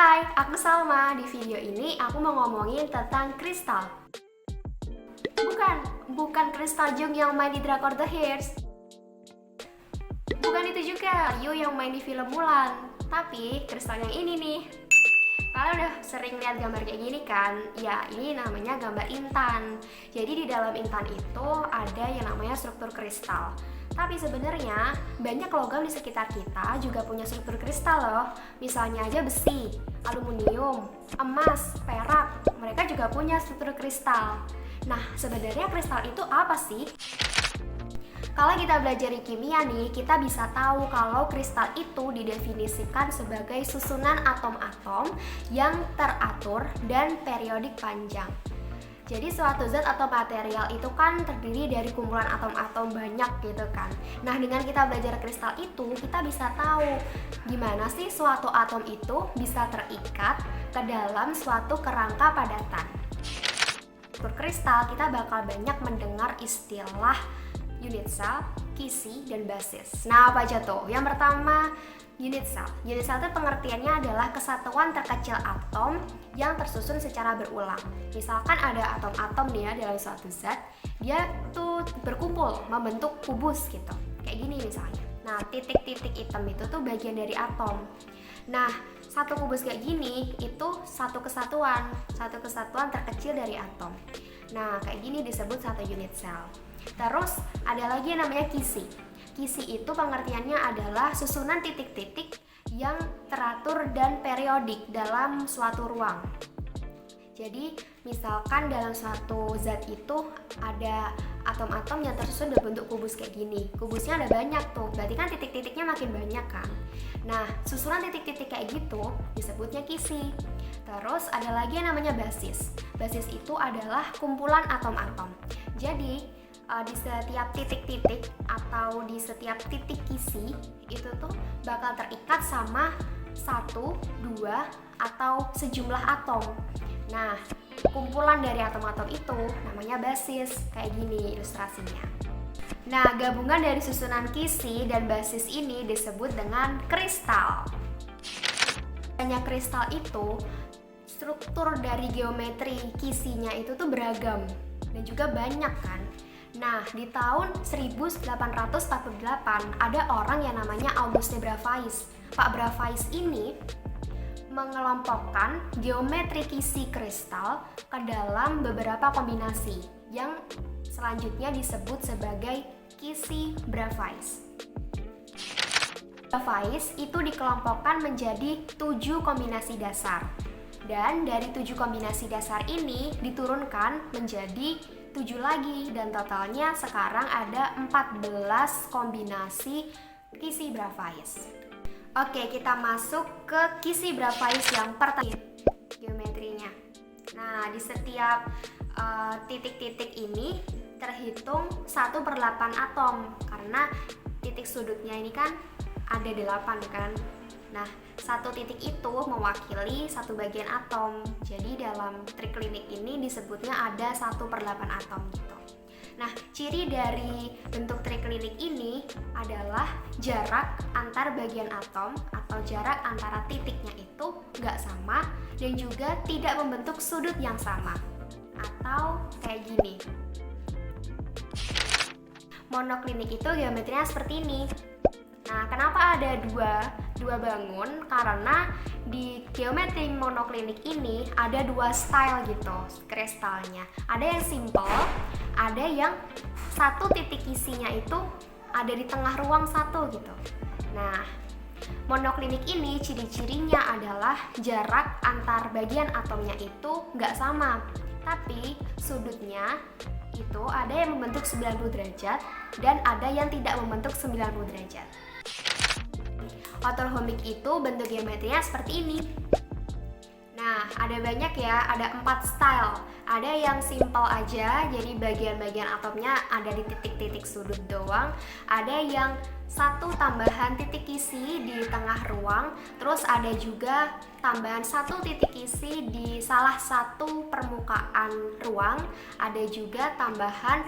Hai, aku Salma. Di video ini aku mau ngomongin tentang kristal. Bukan kristal Jung yang main di drakor The Hairs. Bukan itu juga Yu yang main di film Mulan. Tapi kristal yang ini nih. Kalian udah sering lihat gambar kayak gini kan? Ya, ini namanya gambar intan. Jadi di dalam intan itu ada yang namanya struktur kristal. Tapi sebenarnya banyak logam di sekitar kita juga punya struktur kristal loh. Misalnya aja besi, aluminium, emas, perak, mereka juga punya struktur kristal. Nah, sebenarnya kristal itu apa sih? Kalau kita belajar di kimia nih, kita bisa tahu kalau kristal itu didefinisikan sebagai susunan atom-atom yang teratur dan periodik panjang. Jadi suatu zat atau material itu kan terdiri dari kumpulan atom-atom banyak gitu kan. Nah, dengan kita belajar kristal itu, kita bisa tahu gimana sih suatu atom itu bisa terikat ke dalam suatu kerangka padatan. Untuk kristal, kita bakal banyak mendengar istilah unit cell, kisi, dan basis. Nah, apa aja tuh? Yang pertama, unit cell. Unit cell itu pengertiannya adalah kesatuan terkecil atom yang tersusun secara berulang. Misalkan ada atom-atom nih ya dalam suatu zat, dia tuh berkumpul membentuk kubus gitu. Kayak gini misalnya. Nah, titik-titik hitam itu tuh bagian dari atom. Nah, satu kubus kayak gini itu satu kesatuan terkecil dari atom. Nah, kayak gini disebut satu unit cell. Terus ada lagi yang namanya kisi. Kisi itu pengertiannya adalah susunan titik-titik yang teratur dan periodik dalam suatu ruang. Jadi misalkan dalam suatu zat itu ada atom-atom yang tersusun berbentuk kubus kayak gini. Kubusnya ada banyak tuh, berarti kan titik-titiknya makin banyak kan. Nah, susunan titik-titik kayak gitu disebutnya kisi. Terus ada lagi yang namanya basis. Basis itu adalah kumpulan atom-atom. Jadi di setiap titik-titik atau di setiap titik kisi itu tuh bakal terikat sama satu, dua, atau sejumlah atom. Nah, kumpulan dari atom-atom itu namanya basis. Kayak gini ilustrasinya. Nah, gabungan dari susunan kisi dan basis ini disebut dengan kristal. Banyak kristal itu, struktur dari geometri kisinya itu tuh beragam dan juga banyak kan. Nah, di tahun 1848 ada orang yang namanya Auguste Bravais. Pak Bravais ini mengelompokkan geometri kisi kristal ke dalam beberapa kombinasi yang selanjutnya disebut sebagai kisi Bravais. Bravais itu dikelompokkan menjadi 7 kombinasi dasar. Dan dari 7 kombinasi dasar ini diturunkan menjadi 7 lagi, dan totalnya sekarang ada 14 kombinasi kisi Bravais. Oke, kita masuk ke kisi Bravais yang pertama, geometrinya. Nah, di setiap titik-titik ini terhitung 1/8 atom, karena titik sudutnya ini kan ada 8 kan. Nah, satu titik itu mewakili satu bagian atom. Jadi dalam triklinik ini disebutnya ada 1/8 atom gitu. Nah, ciri dari bentuk triklinik ini adalah jarak antar bagian atom atau jarak antara titiknya itu nggak sama dan juga tidak membentuk sudut yang sama. Atau kayak gini. Monoklinik itu geometrinya seperti ini. Nah, kenapa ada dua bangun? Karena di geometri monoklinik ini ada 2 style gitu kristalnya. Ada yang simple, ada yang satu titik kisinya itu ada di tengah ruang satu gitu. Nah, monoklinik ini ciri-cirinya adalah jarak antar bagian atomnya itu nggak sama, tapi sudutnya itu ada yang membentuk 90 derajat dan ada yang tidak membentuk 90 derajat. Orthorhombic itu bentuk geometrinya seperti ini. Nah, ada banyak ya, ada 4 style. Ada yang simple aja, jadi bagian-bagian atomnya ada di titik-titik sudut doang. Ada yang satu tambahan titik kisi di tengah ruang. Terus ada juga tambahan satu titik kisi di salah satu permukaan ruang. Ada juga tambahan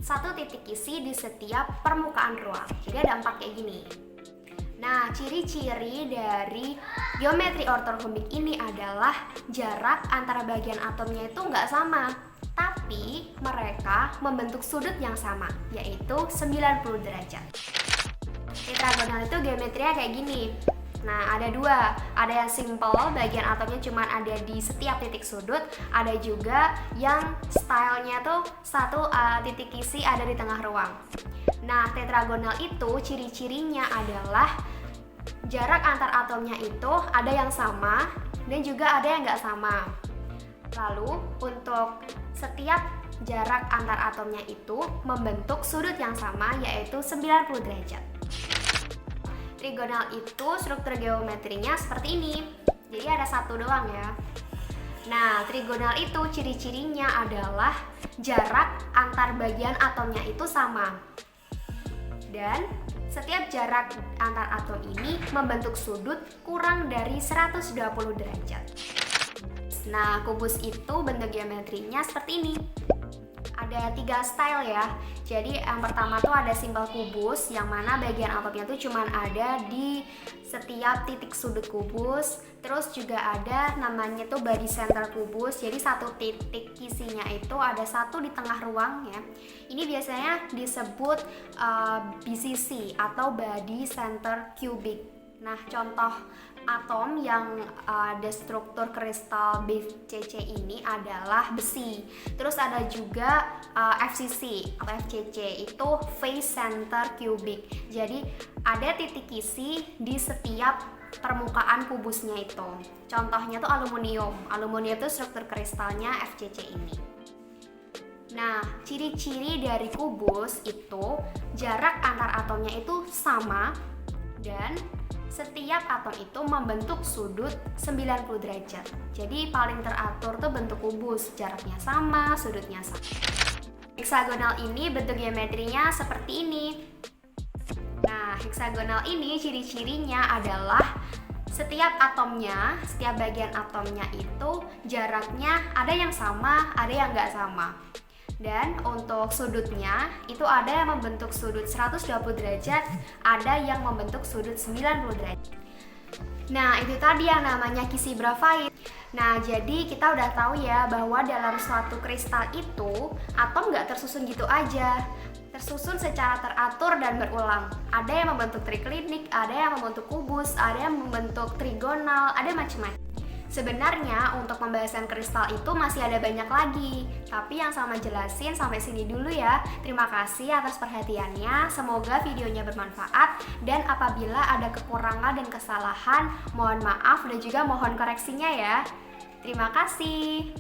satu titik kisi di setiap permukaan ruang. Jadi ada 4 kayak gini. Nah, ciri-ciri dari geometri ortorhomik ini adalah jarak antara bagian atomnya itu nggak sama, tapi mereka membentuk sudut yang sama, yaitu 90 derajat. Tetragonal itu geometrinya kayak gini. Nah, ada dua, ada yang simple, bagian atomnya cuma ada di setiap titik sudut, ada juga yang stylenya tuh satu titik isi ada di tengah ruang. Nah, tetragonal itu ciri-cirinya adalah jarak antar atomnya itu ada yang sama dan juga ada yang nggak sama. Lalu, untuk setiap jarak antar atomnya itu membentuk sudut yang sama, yaitu 90 derajat. Trigonal itu struktur geometrinya seperti ini. Jadi ada satu doang ya. Nah, trigonal itu ciri-cirinya adalah jarak antar bagian atomnya itu sama. Dan setiap jarak antar atom ini membentuk sudut kurang dari 120 derajat. Nah, kubus itu bentuk geometrinya seperti ini. Ada 3 style ya. Jadi yang pertama tuh ada simple kubus, yang mana bagian atomnya tuh cuman ada di setiap titik sudut kubus. Terus juga ada namanya tuh body center kubus. Jadi satu titik isinya itu ada satu di tengah ruang ya. Ini biasanya disebut BCC atau body center cubic. Nah, contoh atom yang ada struktur kristal BCC ini adalah besi. Terus ada juga FCC atau FCC, itu face center cubic. Jadi ada titik isi di setiap permukaan kubusnya itu. Contohnya tuh aluminium. Aluminium itu struktur kristalnya FCC ini. Nah, ciri-ciri dari kubus itu jarak antar atomnya itu sama dan setiap atom itu membentuk sudut 90 derajat. Jadi paling teratur tuh bentuk kubus, jaraknya sama, sudutnya sama. Heksagonal ini bentuk geometrinya seperti ini. Nah, heksagonal ini ciri-cirinya adalah setiap atomnya, setiap bagian atomnya itu jaraknya ada yang sama, ada yang nggak sama. Dan untuk sudutnya itu ada yang membentuk sudut 120 derajat, ada yang membentuk sudut 90 derajat. Nah, itu tadi yang namanya kisi grafait. Nah, jadi kita udah tahu ya bahwa dalam suatu kristal itu atom nggak tersusun gitu aja, tersusun secara teratur dan berulang. Ada yang membentuk triklinik, ada yang membentuk kubus, ada yang membentuk trigonal, ada macam-macam. Sebenarnya untuk pembahasan kristal itu masih ada banyak lagi, tapi yang Salma jelasin sampai sini dulu ya. Terima kasih atas perhatiannya, semoga videonya bermanfaat, dan apabila ada kekurangan dan kesalahan, mohon maaf dan juga mohon koreksinya ya. Terima kasih.